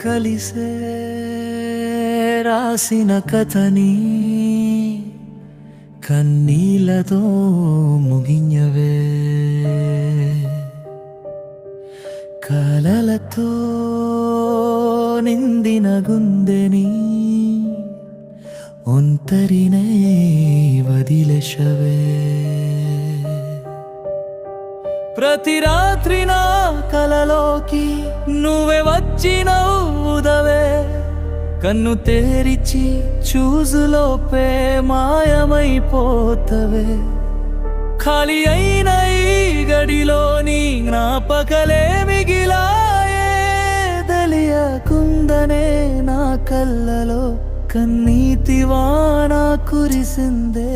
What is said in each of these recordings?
కలిసే రాసిన కథని కన్నీళ్ళతో ముగించవే, కలలతో నిందిన గుండెని ఒంటరినే వదిలేశవే. ప్రతి రాత్రి నా కలలోకి నువ్వే వచ్చి నవ్వుదవే, కన్ను తెరిచి చూసులోపే మాయమైపోతవే. ఖాళీ అయిన ఈ గడిలోని జ్ఞాపకలే మిగిలాయే, తెలియకుందనే నా కళ్ళలో కన్నీటి వాన కురిసిందే.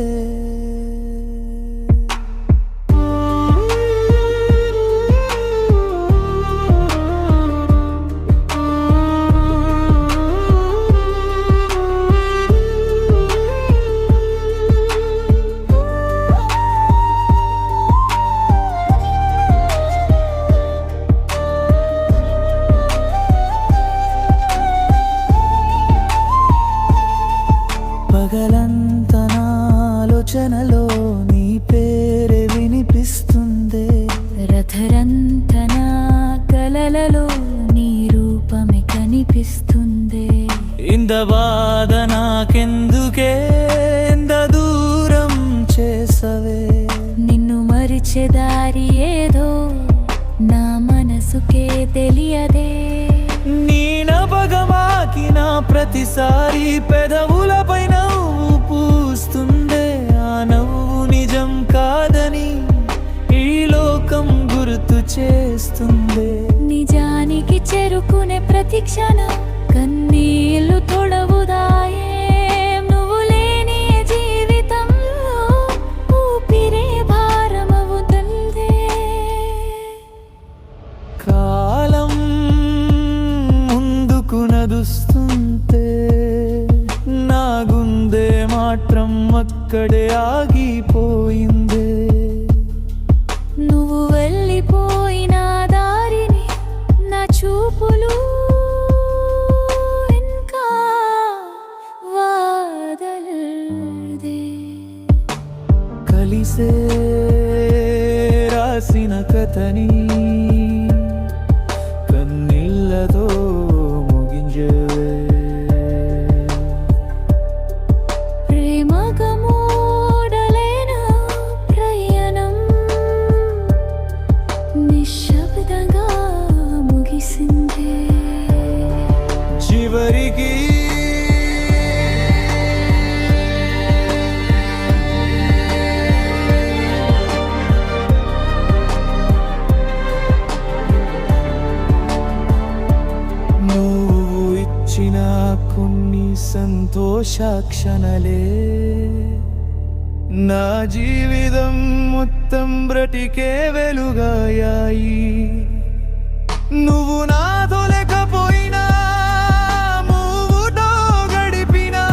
పగలంతా నా ఆలోచనలో నీ పేరే వినిపిస్తుందే, రథరంతా నా కలలలో నీ రూపమే కనిపిస్తుందే. ఇంత బాధ నాకెందుకే, ఎంత దూరం చేసవే. నిన్ను మరిచే దారి ఏదో నా మనసుకే తెలియదే. నీ జ్ఞాపకమాకిన ప్రతిసారి పెదవులపై నవ్వు పూస్తుందే, ఆ నవ్వు నిజం కాదని ఈ లోకం గుర్తు చేస్తుందే. నిజానికి చేరుకునే ప్రతి క్షణం కన్నీళ్లు తొడవుదాయే. నువ్వు లేని జీవితంలో ఊపిరే భారమవుతుందే. కాలం ముందుకు నడుస్తుంటే నా గుండె మాత్రం అక్కడే ఆగిపోయిందే. నువ్వు వెళ్ళిపోయిన దారిని నా చూపులు ఇంకా వదలదే. కలిసే రాసిన కథని కన్నీళ్ళతో ముగించవే. ప్రేమగా మూడలేన ప్రయాణం నిశ్శబ్దంగా ముగిసిందే. చివరికి నువ్వు ఇచ్చిన కొన్ని సంతోష క్షణాలే నా జీవితం మొత్తం బ్రతికే వెలుగాయాయి. నువ్వు నాతో లేకపోయినా మూవుతో గడిపినా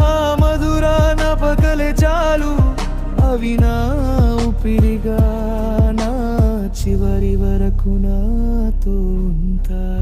ఆ మధుర జ్ఞాపకాలే చాలు, అవి నా ఊపిరిగా నా చివరి వరకు నాతో ఉంటాయి.